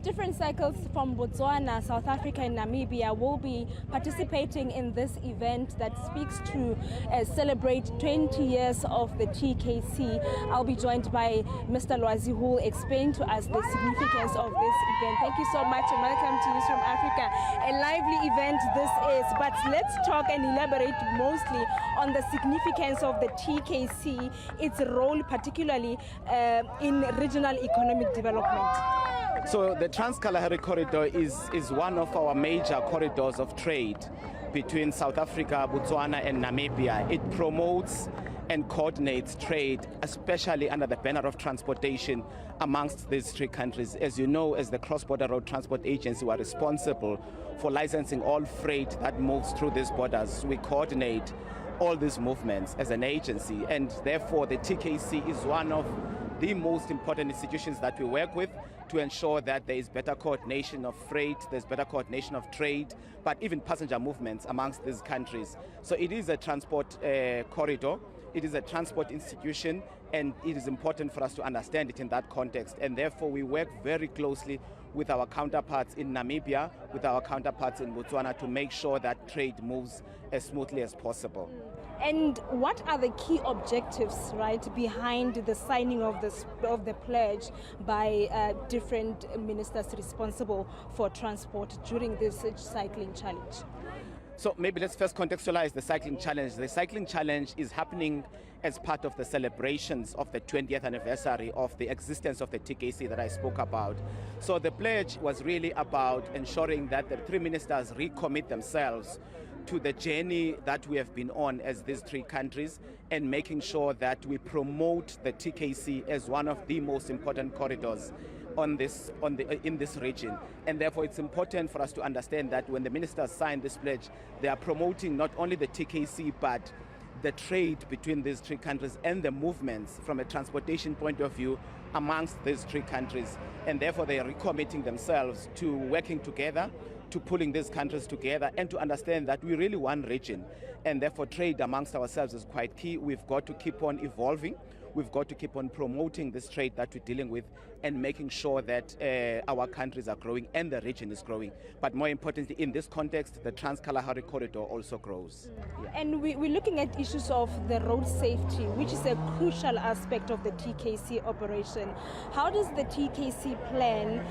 different cycles from Botswana, South Africa and Namibia will be participating in this event that speaks to celebrate 20 years of the TKC. I'll be joined by Mr. Lwazi, who will explain to us the significance of this event. Thank you so much and welcome to Newzroom Afrika. A lively event this is, but let's talk and elaborate mostly on the significance of the TKC, its role particularly in regional economic development. So the Trans-Kalahari Corridor is one of our major corridors of trade between South Africa, Botswana and Namibia. It promotes and coordinates trade, especially under the banner of transportation amongst these three countries. As you know, as the Cross-Border Road Transport Agency, we are responsible for licensing all freight that moves through these borders. We coordinate all these movements as an agency, and therefore the TKC is one of the most important institutions that we work with to ensure that there is better coordination of freight, there's better coordination of trade, but even passenger movements amongst these countries. So it is a transport corridor, it is a transport institution, and it is important for us to understand it in that context. And therefore we work very closely with our counterparts in Namibia, with our counterparts in Botswana to make sure that trade moves as smoothly as possible. And what are the key objectives, right, behind the signing of the pledge by different ministers responsible for transport during this cycling challenge? So maybe let's first contextualize the cycling challenge. The cycling challenge is happening as part of the celebrations of the 20th anniversary of the existence of the TKC that I spoke about. So the pledge was really about ensuring that the three ministers recommit themselves to the journey that we have been on as these three countries, and making sure that we promote the TKC as one of the most important corridors in this region. And therefore it's important for us to understand that when the ministers sign this pledge, they are promoting not only the TKC but the trade between these three countries and the movements from a transportation point of view amongst these three countries. And therefore they are recommitting themselves to working together, to pulling these countries together, and to understand that we're really one region, and therefore trade amongst ourselves is quite key. We've got to keep on evolving, we've got to keep on promoting this trade that we're dealing with and making sure that our countries are growing and the region is growing. But more importantly, in this context, the Trans-Kalahari Corridor also grows. Yeah. And we're looking at issues of the road safety, which is a crucial aspect of the TKC operation. How does the TKC plan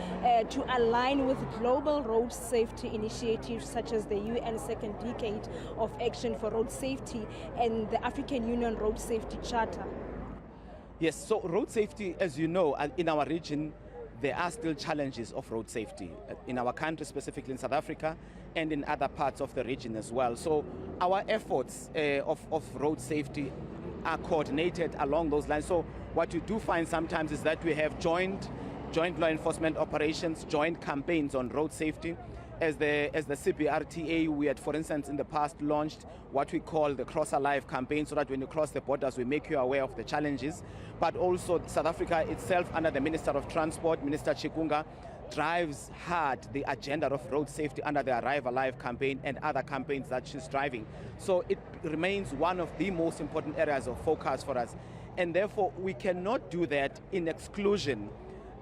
to align with global road safety initiatives such as the UN Second Decade of Action for Road Safety and the African Union Road Safety Charter? Yes, so road safety, as you know, in our region, there are still challenges of road safety in our country, specifically in South Africa, and in other parts of the region as well. So our efforts of road safety are coordinated along those lines. So what you do find sometimes is that we have joint law enforcement operations, joint campaigns on road safety. As the CBRTA, we had, for instance, in the past launched what we call the Cross Alive campaign, so that when you cross the borders, we make you aware of the challenges. But also South Africa itself, under the Minister of Transport, Minister Chikunga, drives hard the agenda of road safety under the Arrive Alive campaign and other campaigns that she's driving. So it remains one of the most important areas of focus for us. And therefore, we cannot do that in exclusion,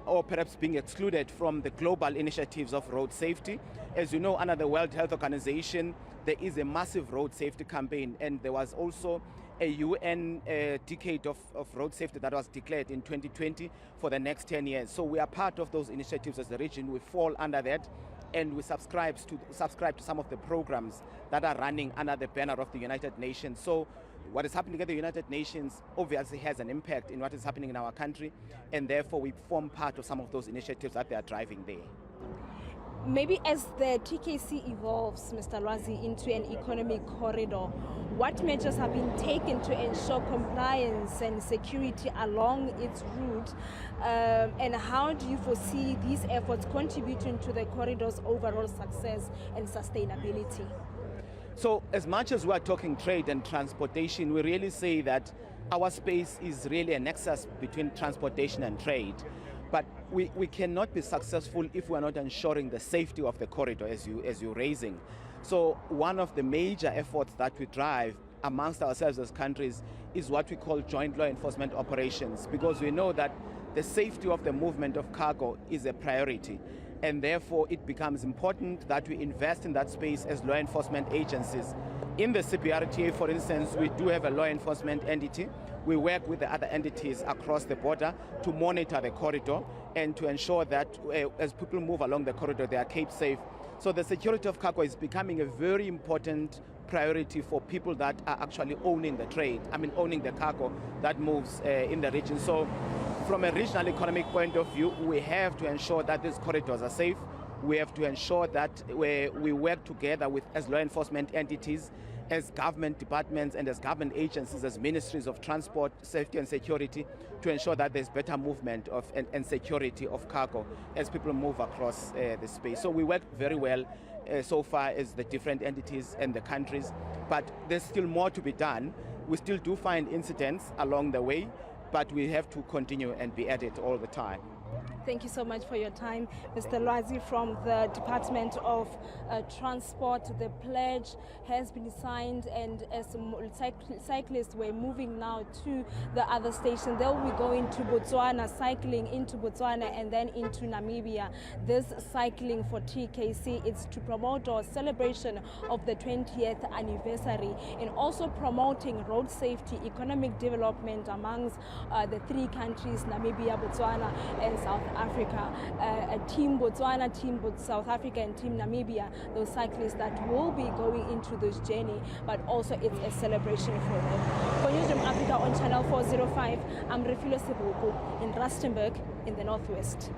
or perhaps being excluded from the global initiatives of road safety. As you know, under the World Health Organization, there is a massive road safety campaign, and there was also a UN decade of road safety that was declared in 2020 for the next 10 years. So we are part of those initiatives as a region. We fall under that, and we subscribe to some of the programs that are running under the banner of the United Nations. So what is happening at the United Nations obviously has an impact in what is happening in our country, and therefore we form part of some of those initiatives that they are driving there. Maybe as the TKC evolves, Mr. Lwazi, into an economic corridor, what measures have been taken to ensure compliance and security along its route, and how do you foresee these efforts contributing to the corridor's overall success and sustainability? So as much as we're talking trade and transportation, we really say that our space is really a nexus between transportation and trade. But we cannot be successful if we're not ensuring the safety of the corridor, as you're raising. So one of the major efforts that we drive amongst ourselves as countries is what we call joint law enforcement operations, because we know that the safety of the movement of cargo is a priority. and therefore it becomes important that we invest in that space as law enforcement agencies. In the CPRTA, for instance, we do have a law enforcement entity. We work with the other entities across the border to monitor the corridor and to ensure that as people move along the corridor, they are kept safe. So the security of cargo is becoming a very important priority for people that are actually owning the trade, owning the cargo that moves in the region. So from a regional economic point of view, we have to ensure that these corridors are safe. We have to ensure that we work together as law enforcement entities, as government departments and as government agencies, as ministries of transport, safety and security, to ensure that there's better movement of and security of cargo as people move across the space. So we work very well so far as the different entities and the countries, but there's still more to be done. We still do find incidents along the way, but we have to continue and be at it all the time. Thank you so much for your time, Mr. Lwazi from the Department of Transport. The pledge has been signed, and as cyclists were moving now to the other station, they'll be going to Botswana, cycling into Botswana and then into Namibia. This cycling for TKC is to promote our celebration of the 20th anniversary and also promoting road safety, economic development amongst the three countries, Namibia, Botswana and South Africa. Team Botswana, Team South Africa and Team Namibia, those cyclists that will be going into this journey, but also it's a celebration for them. For Newzroom Afrika on Channel 405, I'm Refiloe Seboko in Rustenburg in the Northwest.